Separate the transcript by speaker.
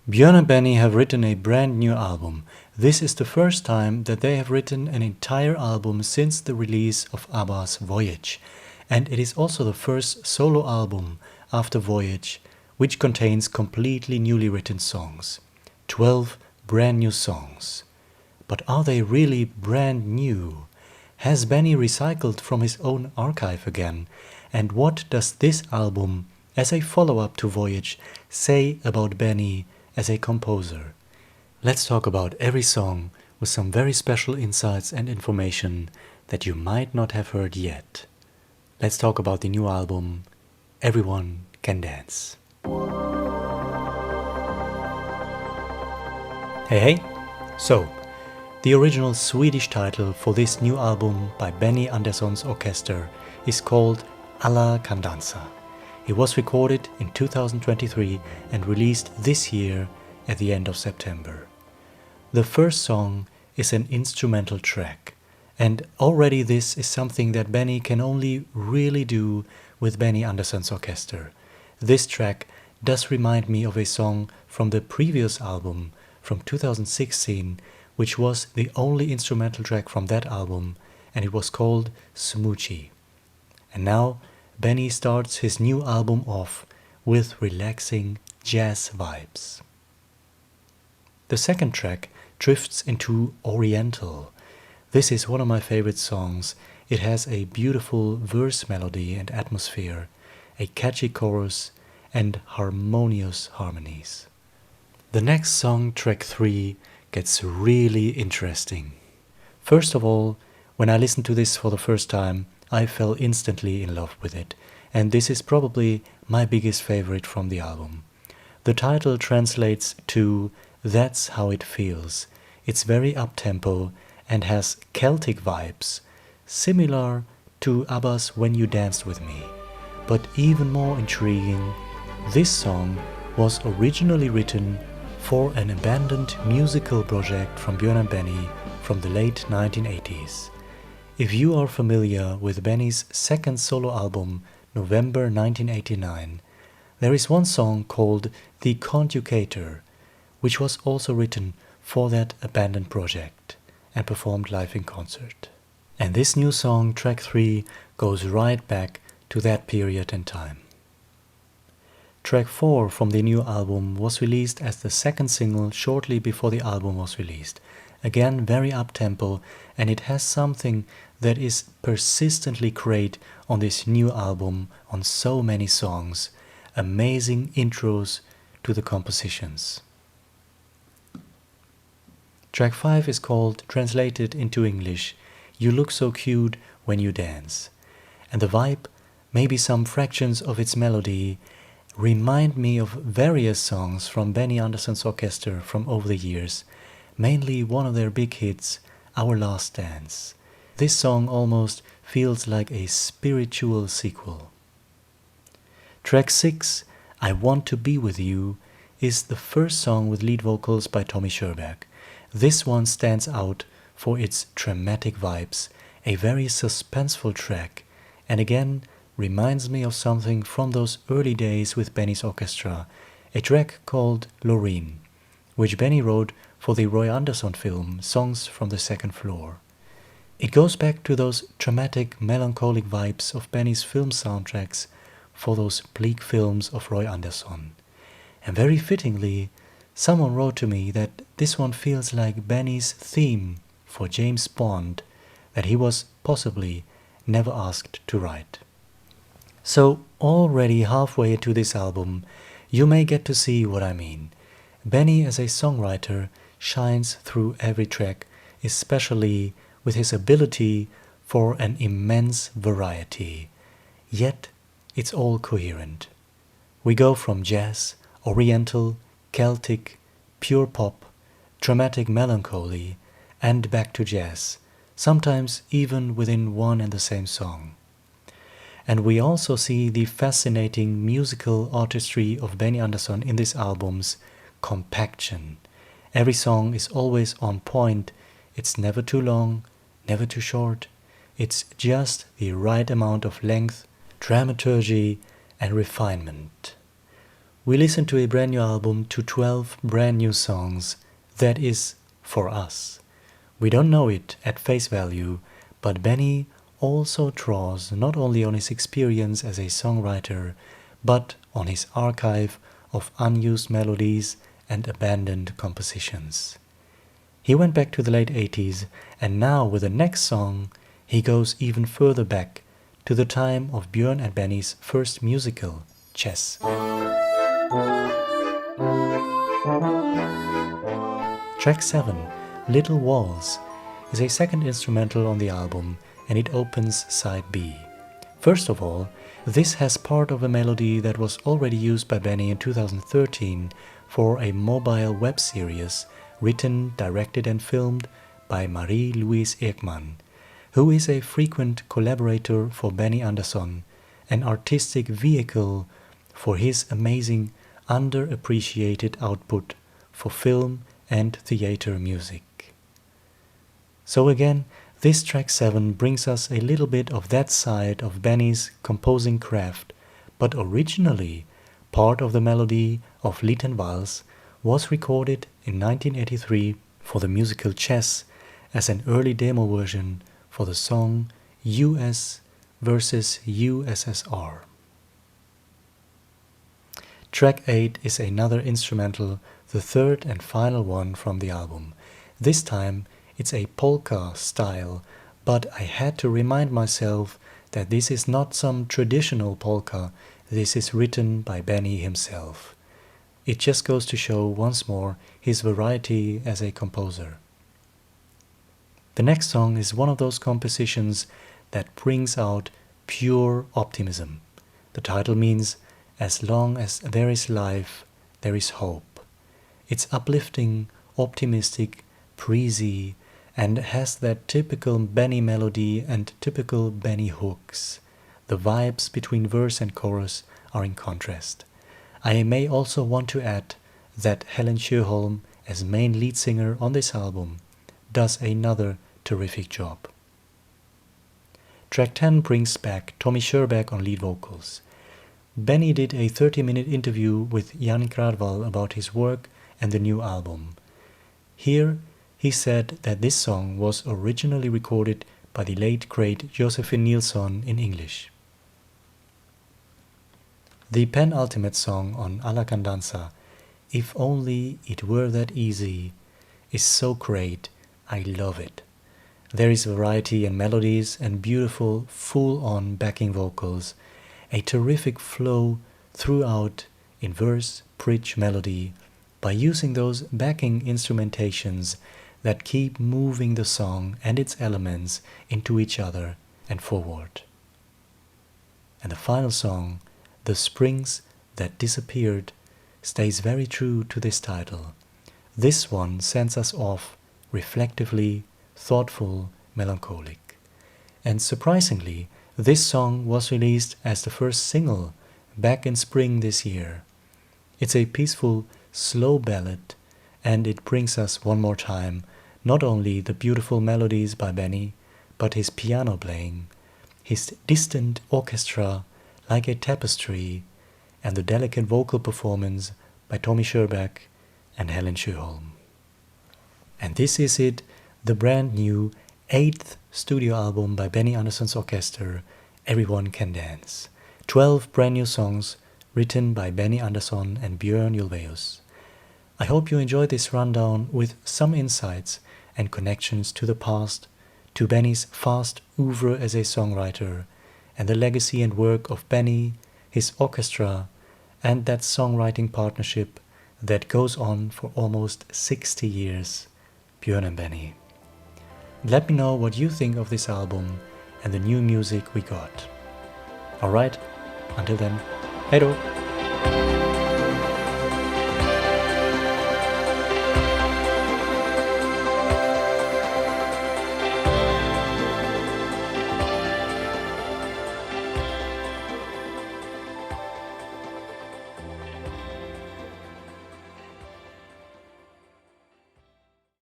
Speaker 1: Björn and Benny have written a brand new album. This is the first time that they have written an entire album since the release of ABBA's Voyage. And it is also the first solo album after Voyage, which contains completely newly written songs. 12 brand new songs. But are they really brand new? Has Benny recycled from his own archive again? And what does this album, as a follow-up to Voyage, say about Benny as a composer? Let's talk about every song with some very special insights and information that you might not have heard yet. Let's talk about the new album, Everyone Can Dance. Hey! So, the original Swedish title for this new album by Benny Andersson's orchestra is called Alla, dansa. It was recorded in 2023 and released this year at the end of September. The first song is an instrumental track, and already this is something that Benny can only really do with Benny Andersson's orchestra. This track does remind me of a song from the previous album from 2016, which was the only instrumental track from that album, and it was called Smoochie. And now Benny starts his new album off with relaxing jazz vibes. The second track drifts into Oriental. This is one of my favorite songs. It has a beautiful verse melody and atmosphere, a catchy chorus, and harmonious harmonies. The next song, track 3, gets really interesting. First of all, when I listened to this for the first time, I fell instantly in love with it, and this is probably my biggest favorite from the album. The title translates to That's How It Feels. It's very up-tempo and has Celtic vibes, similar to ABBA's When You Danced With Me. But even more intriguing, this song was originally written for an abandoned musical project from Björn and Benny from the late 1980s. If you are familiar with Benny's second solo album, November 1989, there is one song called The Conjugator, which was also written for that abandoned project and performed live in concert. And this new song, track 3, goes right back to that period in time. Track 4 from the new album was released as the second single shortly before the album was released. Again, very up-tempo, and it has something that is persistently great on this new album on so many songs. Amazing intros to the compositions. Track 5 is called, translated into English, You Look So Cute When You Dance. And the vibe, maybe some fractions of its melody, remind me of various songs from Benny Andersson's orchestra from over the years, mainly one of their big hits, Our Last Dance. This song almost feels like a spiritual sequel. Track 6, I Want to Be With You, is the first song with lead vocals by Tommy Sherback. This one stands out for its dramatic vibes, a very suspenseful track, and again reminds me of something from those early days with Benny's orchestra, a track called Loreen, which Benny wrote for the Roy Andersson film Songs from the Second Floor. It goes back to those dramatic, melancholic vibes of Benny's film soundtracks for those bleak films of Roy Andersson. And very fittingly, someone wrote to me that this one feels like Benny's theme for James Bond that he was possibly never asked to write. So already halfway into this album, you may get to see what I mean. Benny as a songwriter shines through every track, especially with his ability for an immense variety. Yet it's all coherent. We go from jazz, Oriental, Celtic, pure pop, dramatic melancholy, and back to jazz, sometimes even within one and the same song. And we also see the fascinating musical artistry of Benny Andersson in this album's compaction. Every song is always on point, it's never too long, never too short, it's just the right amount of length, dramaturgy and refinement. We listen to a brand new album, to 12 brand new songs. That is for us. We don't know it at face value, but Benny also draws not only on his experience as a songwriter, but on his archive of unused melodies and abandoned compositions. He went back to the late 80s, and now with the next song, he goes even further back to the time of Björn and Benny's first musical, Chess. Track 7, Little Walls, is a second instrumental on the album, and it opens side B. First of all, this has part of a melody that was already used by Benny in 2013 for a mobile web series written, directed and filmed by Marie-Louise Ekman, who is a frequent collaborator for Benny Andersson, an artistic vehicle for his amazing underappreciated output for film and theater music. So again, this track 7 brings us a little bit of that side of Benny's composing craft, but originally part of the melody of Lied and Vals was recorded in 1983 for the musical Chess as an early demo version for the song US versus USSR. Track 8 is another instrumental, the third and final one from the album. This time it's a polka style, but I had to remind myself that this is not some traditional polka, this is written by Benny himself. It just goes to show once more his variety as a composer. The next song is one of those compositions that brings out pure optimism. The title means, as long as there is life, there is hope. It's uplifting, optimistic, breezy, and has that typical Benny melody and typical Benny hooks. The vibes between verse and chorus are in contrast. I may also want to add that Helen Sjöholm, as main lead singer on this album, does another terrific job. Track 10 brings back Tommy Scherbeck on lead vocals. Benny did a 30-minute interview with Jan Gradvall about his work and the new album. Here, he said that this song was originally recorded by the late great Josephine Nilsson in English. The penultimate song on Alla dansa, If Only It Were That Easy, is so great, I love it. There is variety in melodies and beautiful, full-on backing vocals, a terrific flow throughout in verse, bridge, melody, by using those backing instrumentations that keep moving the song and its elements into each other and forward. And the final song, The Springs That Disappeared, stays very true to this title. This one sends us off reflectively, thoughtful, melancholic. And surprisingly, this song was released as the first single back in spring this year. It's a peaceful, slow ballad, and it brings us one more time not only the beautiful melodies by Benny, but his piano playing, his distant orchestra like a tapestry, and the delicate vocal performance by Tommy Scherbeck and Helen Sjöholm. And this is it, the brand new 8th studio album by Benny Andersson's orchestra, Everyone Can Dance. 12 brand new songs written by Benny Andersson and Björn Ulvaeus. I hope you enjoyed this rundown with some insights and connections to the past, to Benny's vast oeuvre as a songwriter, and the legacy and work of Benny, his orchestra, and that songwriting partnership that goes on for almost 60 years, Björn and Benny. Let me know what you think of this album and the new music we got. Alright, until then, hey do!